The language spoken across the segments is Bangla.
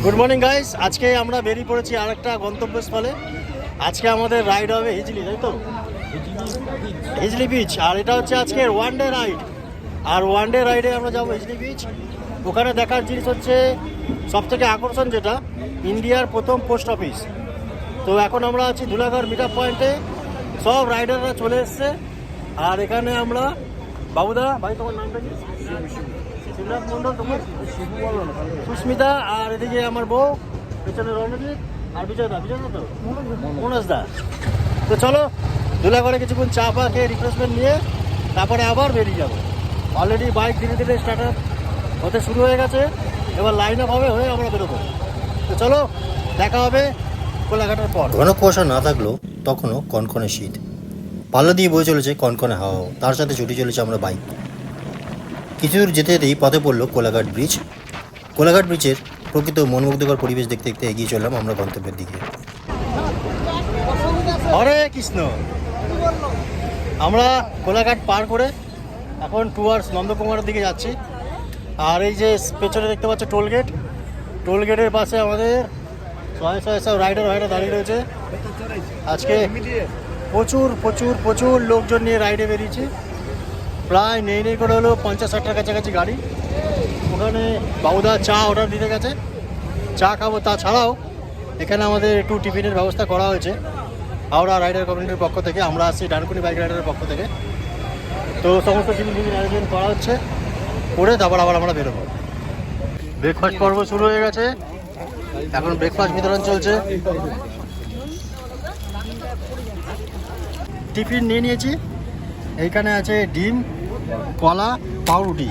গুড মর্নিং গাইস, আজকে আমরা বেরিয়ে পড়েছি আরেকটা গন্তব্যস্থলে। আজকে আমাদের রাইড হবে হিজলি, তাই তো? হিজলি বিচ। আর এটা হচ্ছে আজকের ওয়ান ডে রাইড। আর ওয়ান ডে রাইডে আমরা যাবো হিজলি বিচ। ওখানে দেখার জিনিস হচ্ছে সবথেকে আকর্ষণ যেটা, ইন্ডিয়ার প্রথম পোস্ট অফিস। তো এখন আমরা আছি ধুলাগড় মিট আপ পয়েন্টে, সব রাইডাররা চলে এসছে। আর এখানে আমরা বাবুদা, ভাই তোমার নামটা কি? শিবনাথ মন্ডল, তোমার সুস্মিতা, আর এদিকে আমার বউ, পেছনে রণজিৎ, আর বিজয়দা তো মনোজদা। তো চলো ধুলাগড়ে কিছুক্ষণ চা পা খেয়ে রিফ্রেশমেন্ট নিয়ে তারপরে আবার বেরিয়ে যাবো। অলরেডি বাইক ধীরে ধীরে স্টার্ট আপ হতে শুরু হয়ে গেছে, এবার লাইন আপ হয়ে আমরা বেরোবো। তো চলো দেখা হবে কোলাঘাটের পর। ঘন কুয়াশা না থাকলেও তখনও কনকনে শীত, পাল্লা দিয়ে বয়ে চলেছে কনকনে হাওয়া, তার সাথে ছুটে চলেছে আমরা বাইক। কিছু দূর যেতে যেতেই পথে পড়লো কোলাঘাট ব্রিজ। কোলাঘাট ব্রিজের প্রকৃত মনোমুগ্ধকর পরিবেশ দেখতে দেখতে এগিয়ে চললাম আমরা গন্তব্যের দিকে। হরে কৃষ্ণ। আমরা কোলাঘাট পার করে এখন টুয়ার্ডস নন্দকুমারের দিকে যাচ্ছি। আর এই যে পেছনে দেখতে পাচ্ছ টোলগেট, টোলগেটের পাশে আমাদের শয়ে শয়ে সব রাইডার ভাইরা দাঁড়িয়ে রয়েছে। আজকে প্রচুর প্রচুর প্রচুর লোকজন নিয়ে রাইডে বেরিয়েছি। প্রায় নেই করে হলো 50-60টার কাছাকাছি গাড়ি। ওখানে বাবুদা চা অর্ডার দিতে গেছে, চা খাবো। তাছাড়াও এখানে আমাদের একটু টিফিনের ব্যবস্থা করা হয়েছে হাওড়া রাইডার কমিউনিটির পক্ষ থেকে। আমরা আসছি ডানকুনি বাইক রাইডারের পক্ষ থেকে। তো সমস্ত টিফিন অ্যারেঞ্জমেন্ট করা হচ্ছে, করে তারপর আবার আমরা বেরোবো। ব্রেকফাস্ট পর্ব শুরু হয়ে গেছে, এখন ব্রেকফাস্ট বিতরণ চলছে। টিফিন নিয়ে নিয়েছি, এইখানে আছে ডিম, কলা, পাউরুটি।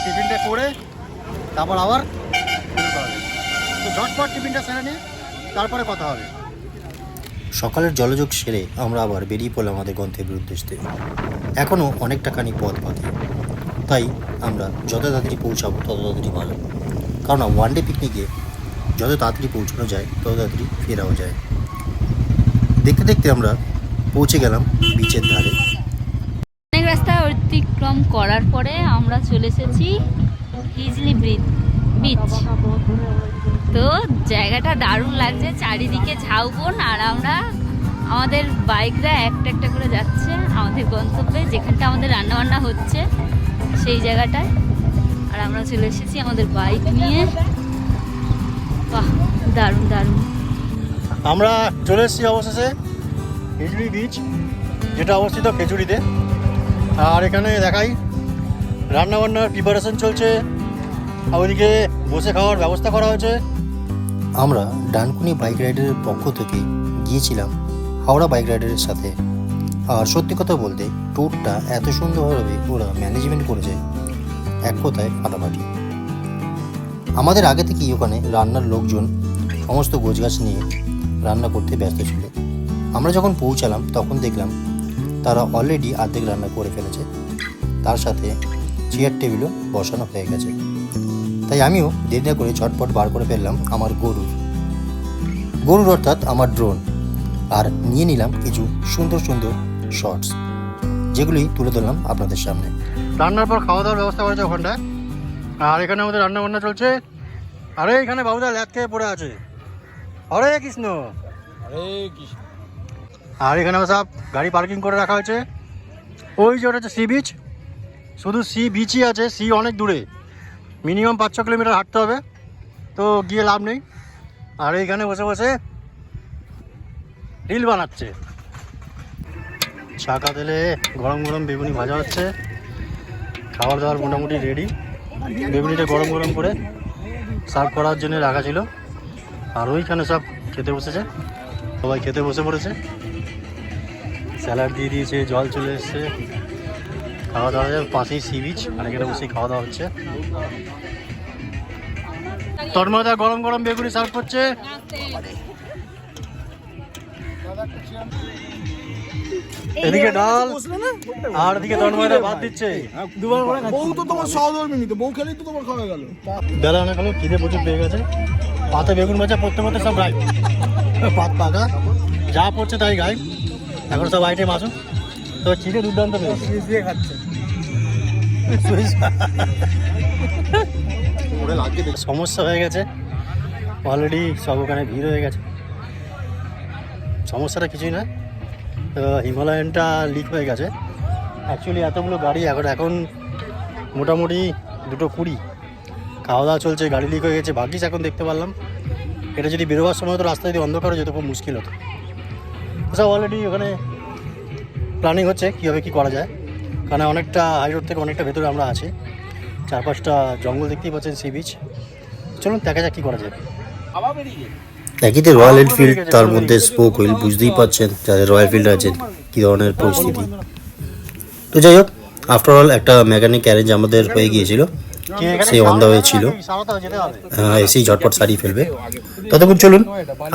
টিফিনটা করে তারপর আবার তো ঝটপট টিফিনটা সেরে নিই, তারপরে কথা হবে। সকালের জলযোগ সেরে আমরা আবার বেরিয়ে পড়লাম আমাদের গন্তব্যের উদ্দেশ্যে। এখনও অনেকটা খানি পথ বাকি, তাই আমরা যত তাড়াতাড়ি পৌঁছাবো তত তাড়াতাড়ি ভালো। কারণ ওয়ান ডে পিকনিকে যত তাড়াতাড়ি পৌঁছানো যায় তত তাড়াতাড়ি ফেরাও যায়। দেখতে দেখতে আমরা পৌঁছে গেলাম বিচের ধারে। অনেক রাস্তা অতিক্রম করার পরে আমরা চলে এসেছি হিজলি বিচ। তো জায়গাটা দারুণ লাগছে, চারিদিকে ঝাউবন, আর আমরা আমাদের বাইকরা একটা একটা করে যাচ্ছে আমাদের গন্তব্যে, যেখানটা আমাদের রান্নাবান্না হচ্ছে সেই জায়গাটায়। আর আমরা চলে এসেছি আমাদের বাইক নিয়ে। বাহ, দারুণ দারুণ। আমরা চলে এসেছি অবশেষে হিজলি বিচ, যেটা অবস্থিত খেজুরিতে। আর এখানে দেখাই রান্নাবান্নার প্রিপারেশন চলছে, আর ওইদিকে বসে খাওয়ার ব্যবস্থা করা হয়েছে। আমরা ডানকুনি বাইক রাইডারের পক্ষ থেকে গিয়েছিলাম হাওড়া বাইক রাইডারের সাথে। আর সত্যি কথা বলতে ট্যুরটা এত সুন্দরভাবে ওরা ম্যানেজমেন্ট করেছে, এক কথায় ফাটাফাটি। আমাদের আগে থেকেই ওখানে রান্নার লোকজন সমস্ত গোছগাছ নিয়ে রান্না করতে ব্যস্ত ছিল। আমরা যখন পৌঁছালাম তখন দেখলাম তারা অলরেডি অর্ধেক রান্না করে ফেলেছে, তার সাথে চেয়ার টেবিলও বসানো হয়ে গেছে। তাই আমিও দেরি না করে ঝটপট বার করে ফেললাম আমার গরুর অর্থাৎ আমার ড্রোন, আর নিয়ে নিলাম কিছু সুন্দর সুন্দর শর্টস, যেগুলি তুলে ধরলাম আপনাদের সামনে। রান্নার পর খাওয়া দাওয়ার ব্যবস্থা করেছে ওখানটায়। আর এখানে আমাদের রান্না বান্না চলছে। আরে এখানে বাবুদা ল্যাদ খেয়ে পড়ে আছে। হরে কৃষ্ণ। আর এখানে সব গাড়ি পার্কিং করে রাখা হয়েছে। ওই যে ওটা হচ্ছে সি বিচ, শুধু সি বিচই আছে, সি অনেক দূরে, মিনিমাম 5-6 কিলোমিটার হাঁটতে হবে, তো গিয়ে লাভ নেই। আর এইখানে বসে বসে রিল বানাচ্ছে। ছাকা তেলে গরম গরম বেগুনি ভাজা হচ্ছে, খাবার দাবার মোটামুটি রেডি। বেগুনিটা গরম গরম করে সার্ভ করার জন্য রাখা ছিল। আর ওইখানে সব খেতে বসেছে, সবাই খেতে বসে পড়েছে। স্যালাড দিয়ে দিয়েছে, জল চলে এসছে, খাওয়া দাওয়া যায়। পাশেই সি বিচ, আর এখানে বসেই খাওয়া দাওয়া হচ্ছে। তন্ময়দা গরম গরম বেগুনি সার্ভ করছে। এদিকে ডাল আর এদিকে তন্ময়রা ভাত দিচ্ছে। বউ তো তোমার সহধর্মিনী, তো বউ খেলেই তো তোমার খাওয়া গেল। বেলা অনেক হলো, খিদে প্রচুর পেয়ে গেছে। পাতে বেগুন ভাজা পড়তে পড়তে সব রাইট, পাত পাকা যা পড়ছে তাই গাই। এখন সব আইটেম আসুন, তো খিদে দুর্দান্ত পেয়েছে। দিয়ে খাচ্ছে। সমস্যা হয়ে গেছে অলরেডি, সব ওখানে ভিড় হয়ে গেছে। সমস্যাটা কিছুই না, হিমালয়ানটা লিক হয়ে গেছে। অ্যাকচুয়ালি এতগুলো গাড়ি এখন মোটামুটি 2:20, খাওয়া দাওয়া চলছে, গাড়ি লিক হয়ে গেছে। ভাগ্যিস এখন দেখতে পারলাম। এটা যদি বেরোবার সময় তো রাস্তা যদি অন্ধকার হয়ে যেত, খুব মুশকিল হতো। সব অলরেডি ওখানে প্ল্যানিং হচ্ছে কীভাবে কী করা যায়, কারণ অনেকটা হাই রোড থেকে অনেকটা ভেতরে আমরা আছি। 4-5টা জঙ্গল দেখতেই পাচ্ছেন, সি বিচ। চলুন দেখা যাক কী করা যায়। একইতে রয়্যাল এনফিল্ড, তার মধ্যে স্পোক হুইল, বুঝতেই পারছেন যাদের রয়্যাল এনফিল্ড আছেন কী ধরনের পরিস্থিতি। তো যাই হোক, আফটার অল একটা মেকানিক অ্যারেঞ্জ আমাদের হয়ে গিয়েছিল, সেই অন্ধ হয়েছিল, এসেই ঝটপট সারিয়ে ফেলবে। ততক্ষণ চলুন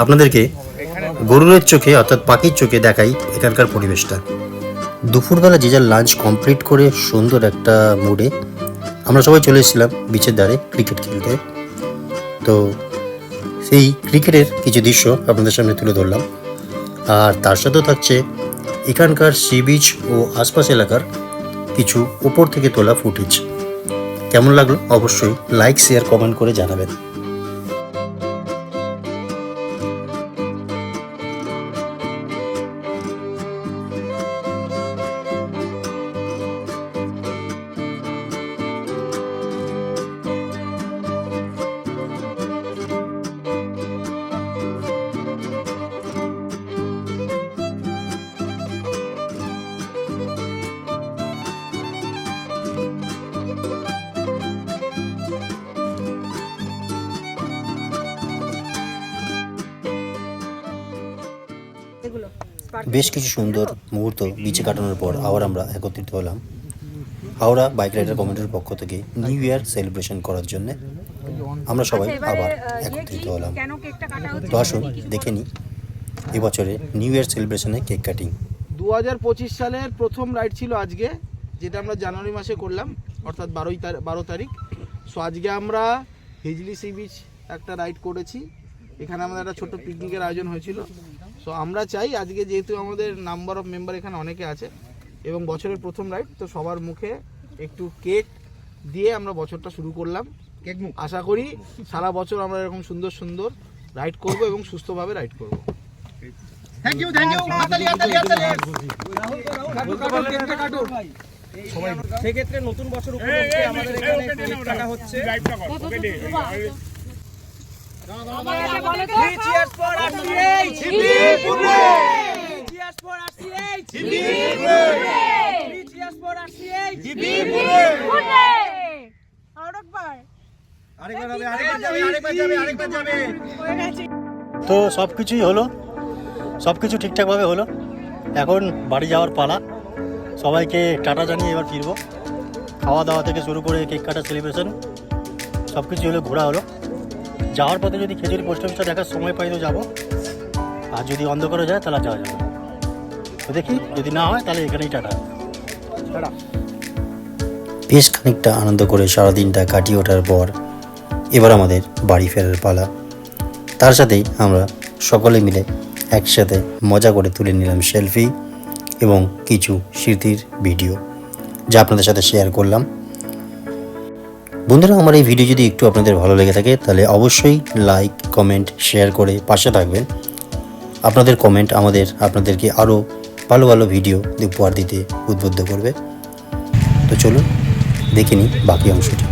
আপনাদেরকে গরুরের চোখে অর্থাৎ পাখির চোখে দেখাই এখানকার পরিবেশটা। দুপুরবেলা যে যার লাঞ্চ কমপ্লিট করে সুন্দর একটা মুডে আমরা সবাই চলে এসেছিলাম বিচের ধারে ক্রিকেট খেলতে। তো সেই ক্রিকেটের কিছু দৃশ্য আপনাদের সামনে তুলে ধরলাম, আর তার সাথেও থাকছে এখানকার সি বিচ ও আশপাশ এলাকার কিছু উপর থেকে তোলা ফুটেজ। কেমন লাগলো অবশ্যই লাইক, শেয়ার, কমেন্ট করে জানাবেন। বেশ কিছু সুন্দর মুহূর্ত বিচে কাটানোর পর আবার আমরা একত্রিত হলাম হাওড়া বাইক রাইডার কমিটির পক্ষ থেকে নিউ ইয়ার সেলিব্রেশন করার জন্য। আমরা সবাই আবার একত্রিত হলাম। তো আসুন দেখে নিই এবছরে নিউ ইয়ার সেলিব্রেশনে কেক কাটিং। 2025 সালের প্রথম রাইড ছিল আজকে, যেটা আমরা জানুয়ারি মাসে করলাম, অর্থাৎ 12 তারিখ। সো আজকে আমরা হিজলি সি বিচ একটা রাইড করেছি। এখানে আমাদের একটা ছোট্ট পিকনিকের আয়োজন হয়েছিল। সো আমরা চাই আজকে, যেহেতু আমাদের নাম্বার অফ মেম্বার এখানে অনেকে আছে এবং বছরের প্রথম রাইড, তো সবার মুখে একটু কেক দিয়ে আমরা বছরটা শুরু করলাম। আশা করি সারা বছর আমরা এরকম সুন্দর সুন্দর রাইড করব এবং সুস্থভাবে রাইড করব। Thank you. সেক্ষেত্রে নতুন বছর উপলক্ষে আমাদের এখানে কেক কাটা হচ্ছে। Cheers for RCH! Cheers for RCH! Cheers for RCH! আরেকবার যাবে। তো সব কিছুই হলো, সব কিছু ঠিকঠাকভাবে হলো। এখন বাড়ি যাওয়ার পালা। সবাইকে টাটা জানিয়ে এবার ফিরবো। খাওয়া দাওয়া থেকে শুরু করে কেক কাটা সেলিব্রেশন সব কিছু হলো, ঘোরা হলো। যাওয়ার পথে যদি খেজুরি পোস্ট অফিসটা দেখার সময় পাই তো যাবো, আর যদি অন্ধকার হয়ে যায় তাহলে যাওয়া যাবে। তো দেখি, যদি না হয় তাহলে এখানেই টাটা। বেশ খানিকটা আনন্দ করে সারাদিনটা কাটিয়ে ওঠার পর এবার আমাদের বাড়ি ফেরার পালা। তার সাথেই আমরা সকলে মিলে একসাথে মজা করে তুলে নিলাম সেলফি এবং কিছু স্মৃতির ভিডিও, যা আপনাদের সাথে শেয়ার করলাম। বন্ধুরা, আমার এই ভিডিও যদি একটু আপনাদের ভালো লেগে থাকে তাহলে অবশ্যই লাইক, কমেন্ট, শেয়ার করে পাশে থাকবেন। আপনাদের কমেন্ট আপনাদেরকে আরও ভালো ভালো ভিডিও উপহার দিতে উদ্বুদ্ধ করবে। তো চলুন দেখে নিই বাকি অংশটি।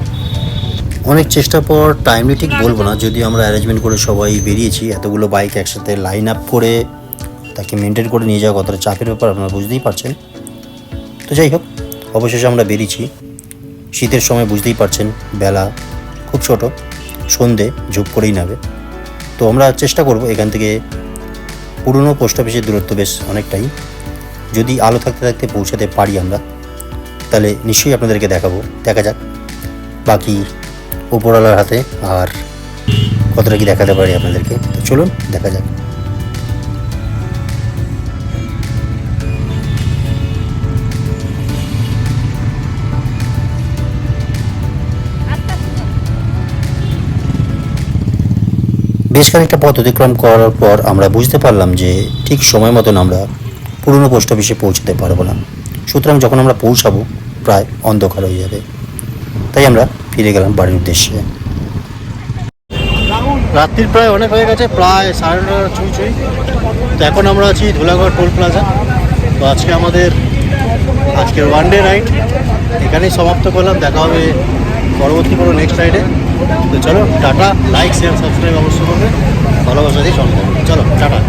অনেক চেষ্টার পর টাইমলি ঠিক বলবো না, যদিও আমরা অ্যারেঞ্জমেন্ট করে সবাই বেরিয়েছি। এতগুলো বাইক একসাথে লাইন আপ করে তাকে মেনটেন করে নিয়ে যাওয়া কতটা চাপের ব্যাপার আপনারা বুঝতেই পারছেন। তো যাই হোক, অবশেষে আমরা বেরিয়েছি। শীতের সময় বুঝতেই পারছেন বেলা খুব ছোট, সন্ধে ঝুপ করেই নাবে। তো আমরা চেষ্টা করব এখান থেকে পুরনো পোস্ট অফিসের দূরত্ব বেশ অনেকটাই, যদি আলো থাকতে থাকতে পৌঁছাতে পারি আমরা তাহলে নিশ্চয়ই আপনাদেরকে দেখাবো। দেখা যাক বাকি উপরওয়ালার হাতে আর কতটা কি দেখাতে পারি আপনাদেরকে। তো চলুন দেখা যাক। বেশ খানিকটা পথ অতিক্রম করার পর আমরা বুঝতে পারলাম যে ঠিক সময় মতন আমরা পুরনো পোস্ট অফিসে পৌঁছতে পারবো না। সুতরাং যখন আমরা পৌঁছাবো প্রায় অন্ধকার হয়ে যাবে, তাই আমরা ফিরে গেলাম বাড়ির উদ্দেশ্যে। রাত্রির প্রায় অনেক হয়ে গেছে, প্রায় 9:30 ছুঁই ছুঁই। তো এখন আমরা আছি ধুলাগড় টোল প্লাজা। তো আজকের ওয়ান ডে রাইড এখানেই সমাপ্ত করলাম। দেখা হবে পরবর্তী কোনো নেক্সট রাইডে। তো চলো টাটা, লাইক শেয়ার সাবস্ক্রাইব অবশ্যই করবে, ভালোবাসা দিয়ে সঙ্গে থাকবে। চলো টাটা।